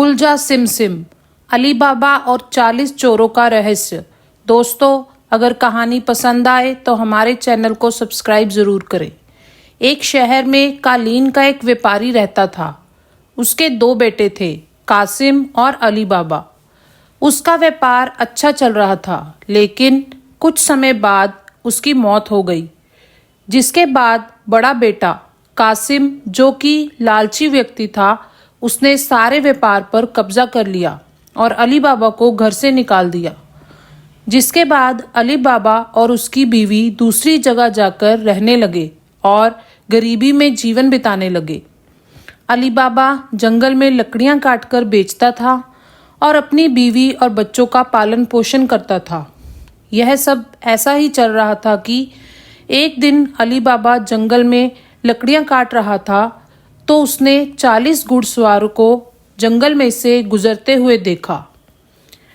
खुल जा SIM SIM, Ali बाबा और 40 चोरों का रहस्य। दोस्तों, अगर कहानी पसंद आए तो हमारे चैनल को सब्सक्राइब ज़रूर करें। एक शहर में कालीन का एक व्यापारी रहता था। उसके 2 बेटे थे, कासिम और अली बाबा। उसका व्यापार अच्छा चल रहा था, लेकिन कुछ समय बाद उसकी मौत हो गई। जिसके बाद बड़ा बेटा कासिम, जो कि लालची व्यक्ति था, उसने सारे व्यापार पर कब्जा कर लिया और अली बाबा को घर से निकाल दिया। जिसके बाद अली बाबा और उसकी बीवी दूसरी जगह जाकर रहने लगे और गरीबी में जीवन बिताने लगे। अली बाबा जंगल में लकड़ियां काटकर बेचता था और अपनी बीवी और बच्चों का पालन पोषण करता था। यह सब ऐसा ही चल रहा था कि एक दिन अली बाबा जंगल में लकड़ियां काट रहा था तो उसने 40 घुड़सवारों को जंगल में से गुजरते हुए देखा।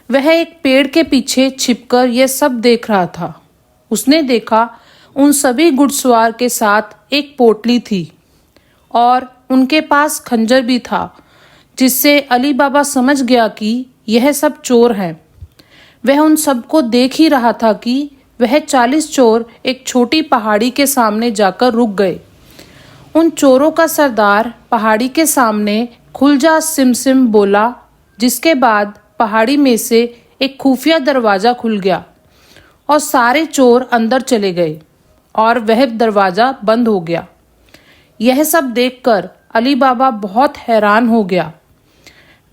वह एक पेड़ के पीछे छिपकर यह सब देख रहा था। उसने देखा उन सभी घुड़सवार के साथ एक पोटली थी और उनके पास खंजर भी था, जिससे अली बाबा समझ गया कि यह सब चोर हैं। वह उन सबको देख ही रहा था कि वह 40 चोर एक छोटी पहाड़ी के सामने जाकर रुक गए। उन चोरों का सरदार पहाड़ी के सामने खुल जा सिम सिम बोला, जिसके बाद पहाड़ी में से एक खुफिया दरवाज़ा खुल गया और सारे चोर अंदर चले गए और वह दरवाज़ा बंद हो गया। यह सब देखकर अली बाबा बहुत हैरान हो गया।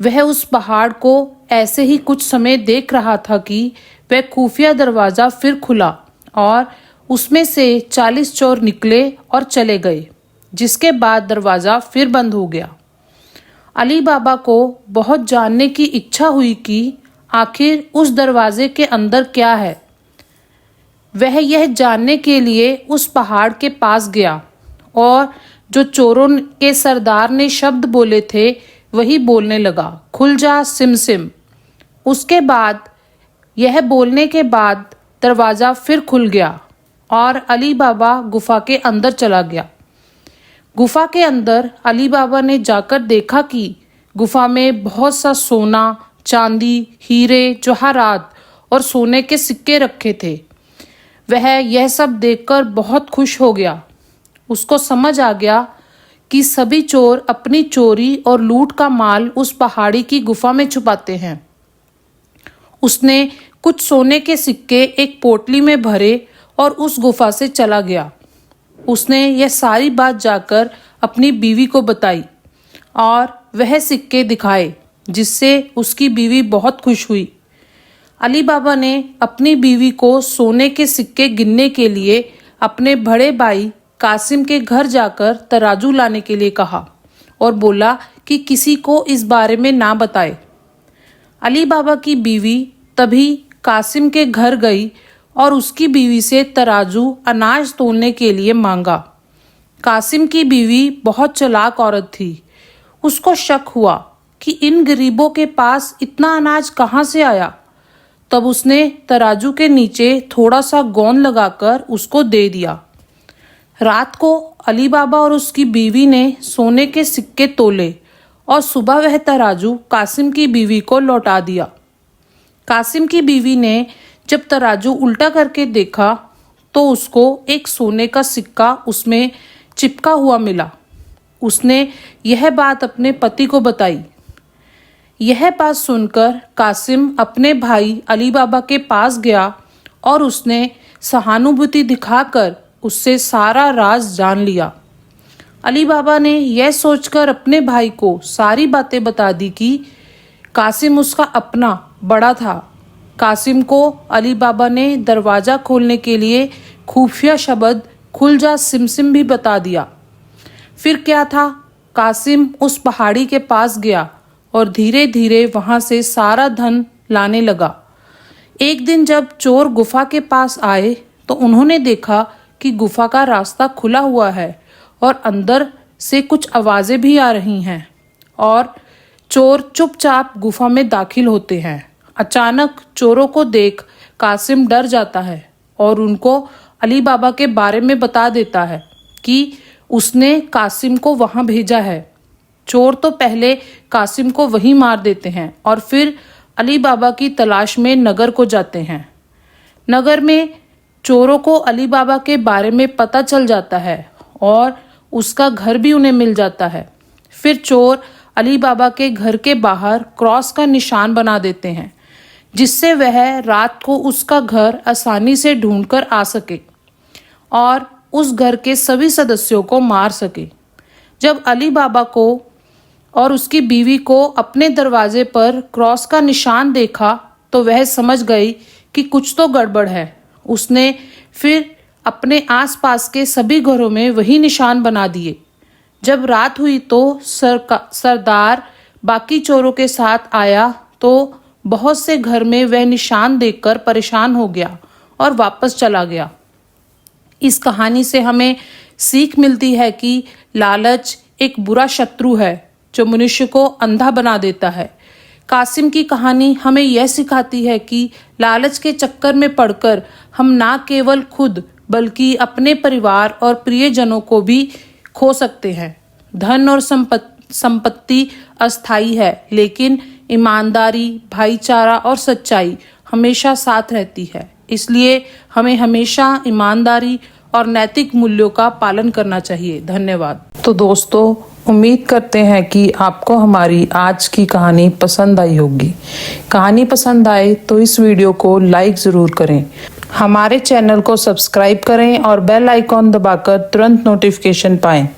वह उस पहाड़ को ऐसे ही कुछ समय देख रहा था कि वह खुफिया दरवाज़ा फिर खुला और उसमें से 40 चोर निकले और चले गए। जिसके बाद दरवाज़ा फिर बंद हो गया। अली बाबा को बहुत जानने की इच्छा हुई कि आखिर उस दरवाजे के अंदर क्या है। वह यह जानने के लिए उस पहाड़ के पास गया और जो चोरों के सरदार ने शब्द बोले थे वही बोलने लगा, खुल जा सिम सिम। उसके बाद यह बोलने के बाद दरवाज़ा फिर खुल गया और अली बाबा गुफा के अंदर चला गया। गुफा के अंदर अली बाबा ने जाकर देखा कि गुफा में बहुत सा सोना, चांदी, हीरे, जवाहरात और सोने के सिक्के रखे थे। वह यह सब देखकर बहुत खुश हो गया। उसको समझ आ गया कि सभी चोर अपनी चोरी और लूट का माल उस पहाड़ी की गुफा में छुपाते हैं। उसने कुछ सोने के सिक्के एक पोटली में भरे और उस गुफा से चला गया। उसने यह सारी बात जाकर अपनी बीवी को बताई और वह सिक्के दिखाए, जिससे उसकी बीवी बहुत खुश हुई। अली बाबा ने अपनी बीवी को सोने के सिक्के गिनने के लिए अपने बड़े भाई कासिम के घर जाकर तराजू लाने के लिए कहा और बोला कि किसी को इस बारे में ना बताए। अली बाबा की बीवी तभी कासिम के घर गई और उसकी बीवी से तराजू अनाज तोलने के लिए मांगा। कासिम की बीवी बहुत चालाक औरत थी। उसको शक हुआ कि इन गरीबों के पास इतना अनाज कहाँ से आया। तब उसने तराजू के नीचे थोड़ा सा गोंद लगाकर उसको दे दिया। रात को अली बाबा और उसकी बीवी ने सोने के सिक्के तोले और सुबह वह तराजू कासिम की बीवी को लौटा दिया। कासिम की बीवी ने जब तराजू उल्टा करके देखा तो उसको एक सोने का सिक्का उसमें चिपका हुआ मिला। उसने यह बात अपने पति को बताई। यह बात सुनकर कासिम अपने भाई अली बाबा के पास गया और उसने सहानुभूति दिखाकर उससे सारा राज जान लिया। अली बाबा ने यह सोचकर अपने भाई को सारी बातें बता दी कि कासिम उसका अपना बड़ा था। कासिम को अली बाबा ने दरवाज़ा खोलने के लिए खुफिया शब्द खुल जा सिम सिम भी बता दिया। फिर क्या था, कासिम उस पहाड़ी के पास गया और धीरे धीरे वहाँ से सारा धन लाने लगा। एक दिन जब चोर गुफा के पास आए तो उन्होंने देखा कि गुफा का रास्ता खुला हुआ है और अंदर से कुछ आवाज़ें भी आ रही हैं और चोर चुपचाप गुफा में दाखिल होते हैं। अचानक चोरों को देख कासिम डर जाता है और उनको अली बाबा के बारे में बता देता है कि उसने कासिम को वहां भेजा है। चोर तो पहले कासिम को वहीं मार देते हैं और फिर अली बाबा की तलाश में नगर को जाते हैं। नगर में चोरों को अली बाबा के बारे में पता चल जाता है और उसका घर भी उन्हें मिल जाता है। फिर चोर अली बाबा के घर के बाहर क्रॉस का निशान बना देते हैं, जिससे वह रात को उसका घर आसानी से ढूंढकर आ सके और उस घर के सभी सदस्यों को मार सके। जब अली बाबा को और उसकी बीवी को अपने दरवाजे पर क्रॉस का निशान देखा तो वह समझ गई कि कुछ तो गड़बड़ है। उसने फिर अपने आसपास के सभी घरों में वही निशान बना दिए। जब रात हुई तो सरदार बाकी चोरों के साथ आया तो बहुत से घर में वह निशान देखकर परेशान हो गया और वापस चला गया। इस कहानी से हमें सीख मिलती है कि लालच एक बुरा शत्रु है जो मनुष्य को अंधा बना देता है। कासिम की कहानी हमें यह सिखाती है कि लालच के चक्कर में पड़कर हम ना केवल खुद बल्कि अपने परिवार और प्रियजनों को भी खो सकते हैं। धन और संपत्ति अस्थायी है, लेकिन ईमानदारी, भाईचारा और सच्चाई हमेशा साथ रहती है। इसलिए हमें हमेशा ईमानदारी और नैतिक मूल्यों का पालन करना चाहिए। धन्यवाद। तो दोस्तों, उम्मीद करते हैं कि आपको हमारी आज की कहानी पसंद आई होगी। कहानी पसंद आए तो इस वीडियो को लाइक ज़रूर करें, हमारे चैनल को सब्सक्राइब करें और बेल आइकॉन दबाकर तुरंत नोटिफिकेशन पाएं।